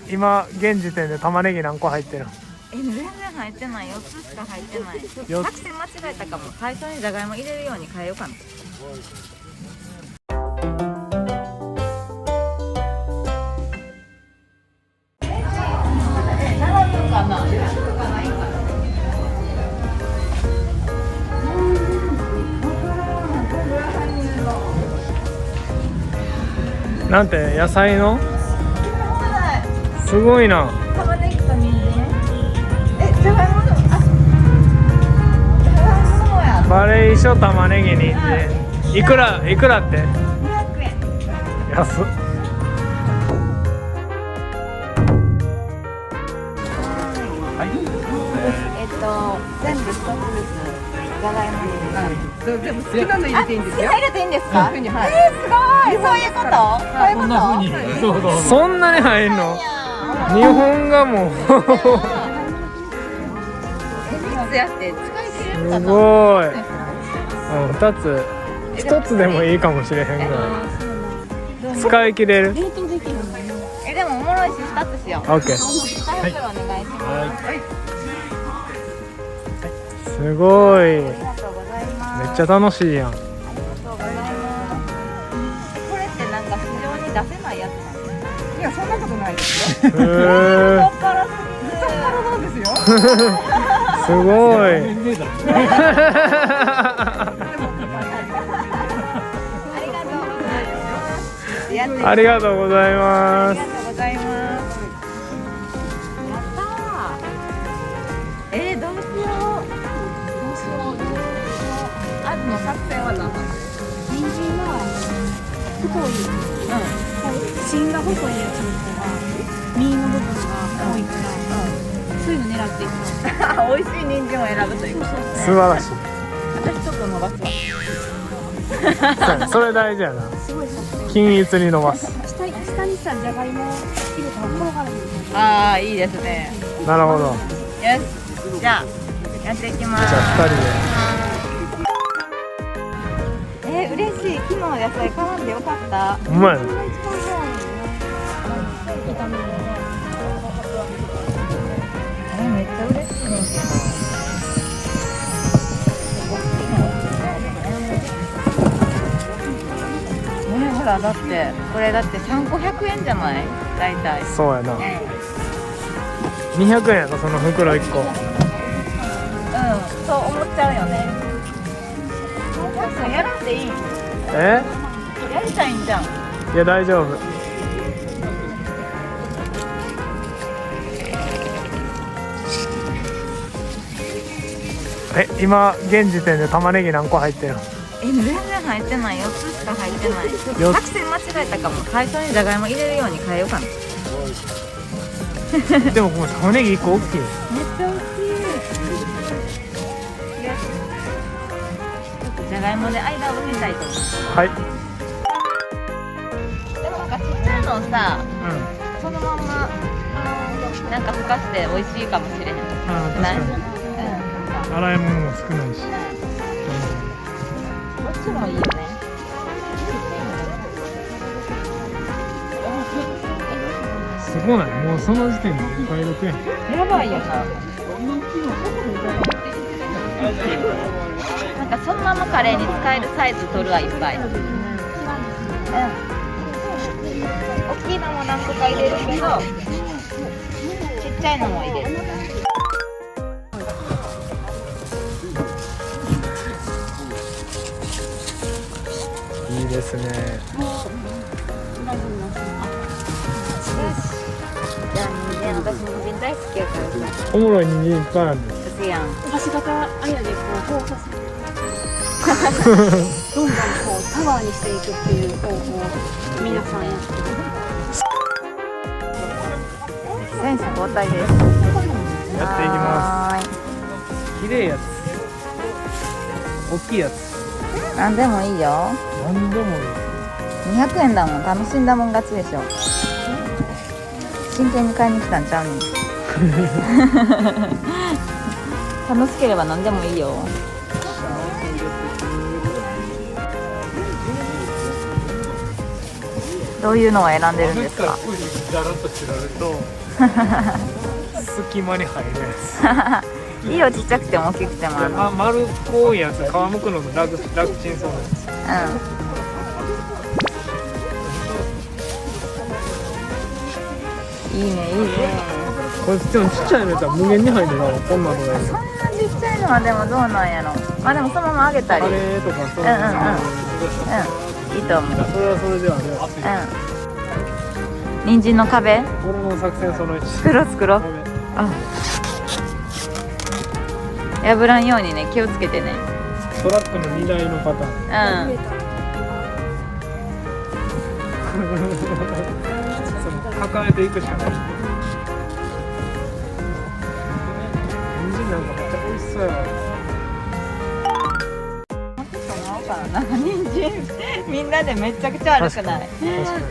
今現時点で玉ねぎ何個入ってるの？全然入ってない。4つしか入ってない。作戦間違えたかも。最初にじゃがいも入れるように変えようかな。なんて野菜の？すごいな。玉ねぎと人参。じゃがいもの。じゃがいもの方や。バレー一緒玉ねぎ人参。いくらって？200円。安っ。はい。全部1つずつじゃがいもに。でも好きなの入れていいんですよ。入れていいんですか？はい。すごい。そういうこと？こんな風に。そんなに入るの？日本がもうやって使い切れるかな。すごい。2つ1つでもいいかもしれへんぐらい使い切れる。でもおもろいし2つしよう。 OK。 2袋お願いします。すごい。ありがとうございます。めっちゃ楽しいやん。ありがとうございます。これってなんか市場に出せないやつなんですか？いや、そんなことないですよ。へー太っ腹すぎる。太っ腹なんですよ。すごい。ありがとうございます。ありがとうございます。ありがとうございます。やったー。どうしよう。あずの作戦は何なの？人参は太い、芯が細いやつの方が実の部分が多いから、そういうの狙っていきます。美味しい人参を選ぶということですね。素晴らしい。私ちょっと伸ばすわ。それ大事やな。すごい作戦。均一に伸ばす。下にさ、じゃがいも入れたら転がらへん。ああ、いいですね。なるほど。よし、じゃあやっていきます。じゃあ2人嬉しい。昨日野菜絡んでよかった。で。うまいな。一番早いよね。炒めるのね。めっちゃ嬉しいねんけど。ほらだってこれだって3個100円じゃない？大体。そうやな。200円やろその袋1個。そう思っちゃうよね。やらんでいい？やりたいんじゃん。いや大丈夫。今現時点で玉ねぎ何個入ってるの？全然入ってない。4つしか入ってない。作戦間違えたかも。最初にじゃがいも入れるように変えようかな。でもこの玉ねぎ1個大きい。めっちゃ大きい。じゃがいもで間を埋めたいと思う。はい。でもなんかちっちゃいのをさ、そのままなんかふかして美味しいかもしれへん。ない？洗い物も少ないし。こっちもいいよね。すごない？もうその時点でお買い得やん。やばいよな。なんかそのままカレーに使えるサイズ取るわいっぱい。大きいのも何個か入れるけど、ちっちゃいのも入れる。いいですね。じゃあ人参、私人参大好きやからさ。おもろい人参いっぱいある。うやん。箸型あれやでこう交差する。どんどんこうタワーにしていくっていう方法を皆さんやってる。選手交代です。やっていきまはす。綺麗やつ。大きいやつ。ーい。なんでもいいよ。何でもいい。200円だもん。楽しんだもん勝ちでしょ。真剣に買いに来たんちゃうの？楽しければ何でもいいよ。どういうのを選んでるんですか？だらっとしてられると隙間に入るやつ。いいよ、ちっちゃくても大きくてもある。丸っこいやつ、皮むくの楽ちんそうなやつ。いいね、いいね。これでもちっちゃいのやつは無限に入るな、こんなのがいいの。そんなちっちゃいのはでもどうなんやろ。まあでもそのまま揚げたり。カレーとかそういうの。いいと思う。それはそれではね。人参の壁。俺の作戦その1。作ろう。あ。破らんようにね、気をつけてね。トラックの荷台のパターン。抱えていくしかない。人参なんかめっちゃ美味しそうやわ。なんか人参みんなでめちゃくちゃ悪くない？確かに。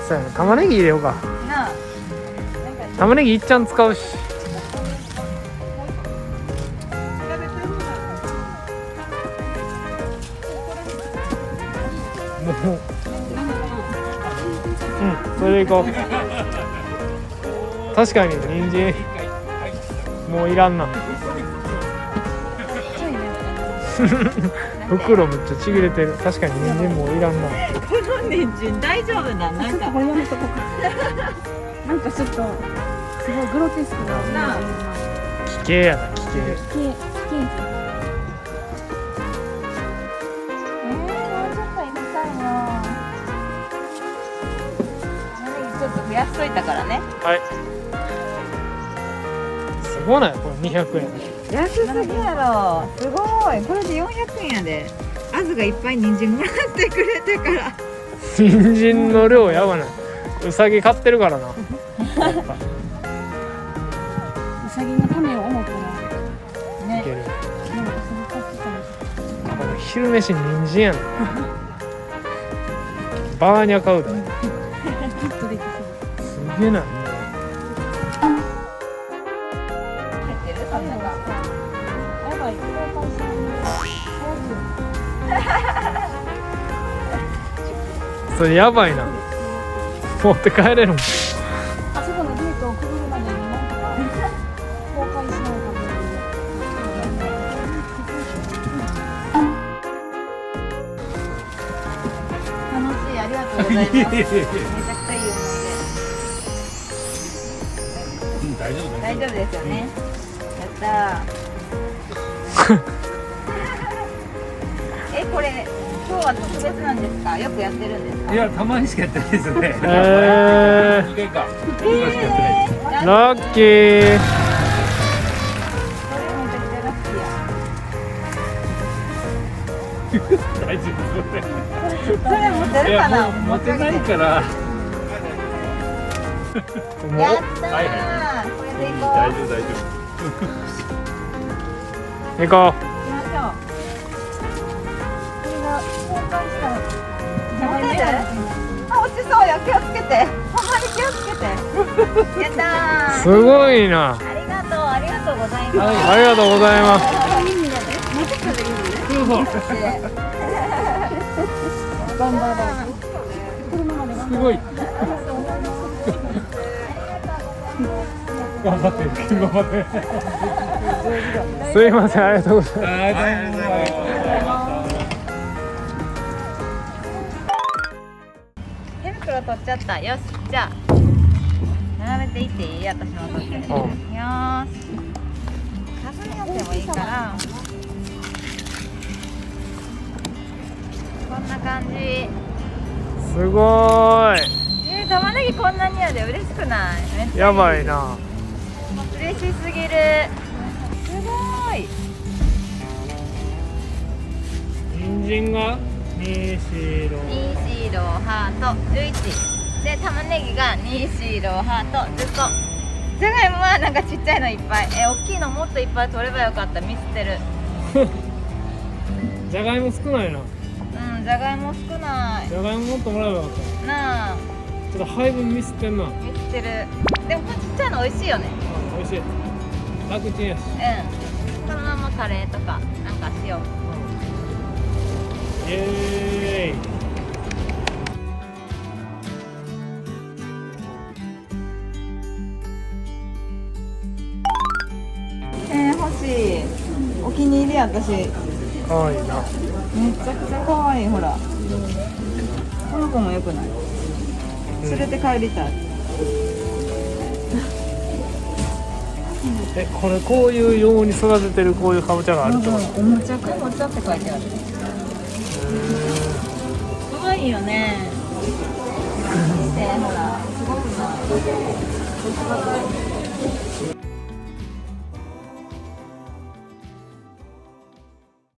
そうやね。玉ねぎ入れようか。なあ。玉ねぎいっちゃん使うし。もう。それでいこう。確かに人参もういらんな。袋めっちゃちぎれてる。確かに人参もういらんな。この人参大丈夫なん？なんかこれやめとこうか。なんかちょっとすごいグロテスクな。奇形やな、奇形。もうちょっと入れたいな。ちょっと増やしといたからね。はい。すごない？これ200円。安すぎやろ。すごい。これで400円やで。あずがいっぱい人参もらってくれてから。人参の量やばない。うさぎ飼ってるからな。うさぎのためを思ったらいける。なんかその買ってたり。これ昼飯人参やな。バーニャカウダ。ずっとできそう。すげえな。入ってる？そんなの。やばい、これは会社にそれやばいな。持って帰れるもん。あそこのゲートをくぐるまでになんとか公開しないか楽しい。ありがとうございます。めちゃくちゃいい思い出。大丈夫ですよね。やったー。これ今日は特別なんですか？よくやってるんですか？いや、たまにしかやってないですね。2回か。ラッキー。これめちゃくちゃラッキーや。大丈夫。それ持てるかな？持てないから。やったー。これでいこう。大丈夫、大丈行こう。行きましょう。持てる？あ、落ちそうよ。気をつけて。ほんまに気をつけて。やったー。すごいな。ありがとう、ありがとうございます。ありがとうございます。頑張ろう。すごい。頑張って、頑張って。すいません、ありがとうございます。夫。ありがとうございます。手袋取っちゃった。よし、じゃあ並べていっていい？私も取って。よーし。重ねてもいいから。こんな感じ。すごーい。玉ねぎこんなにやで嬉しくない？めっちゃいい。やばいな。嬉しすぎる。すごーい。人参が2、4、6。2、4、6、ハート、11。で、玉ねぎが2、4、6、ハート、10個。じゃがいもはなんかちっちゃいのいっぱい。大きいのもっといっぱい取ればよかった。ミスってる。じゃがいも少ないな。うん、じゃがいも少ない。じゃがいももっともらえばよかった。なあ、ちょっと配分ミスってんな。ミスってる。でもこれちっちゃいの美味しいよね。美味しい。楽ちんやし。うん。そのままカレーとかなんかしよう。イエーイ。気に入り私めかわいいな。ちゃくちゃ可愛いほらこの子もよくない連れて帰りたい、これこういうように育ててるこういうかぼちゃがあるってこと。おもちゃかぼちゃって書いてある可愛いよね見てほらすごくない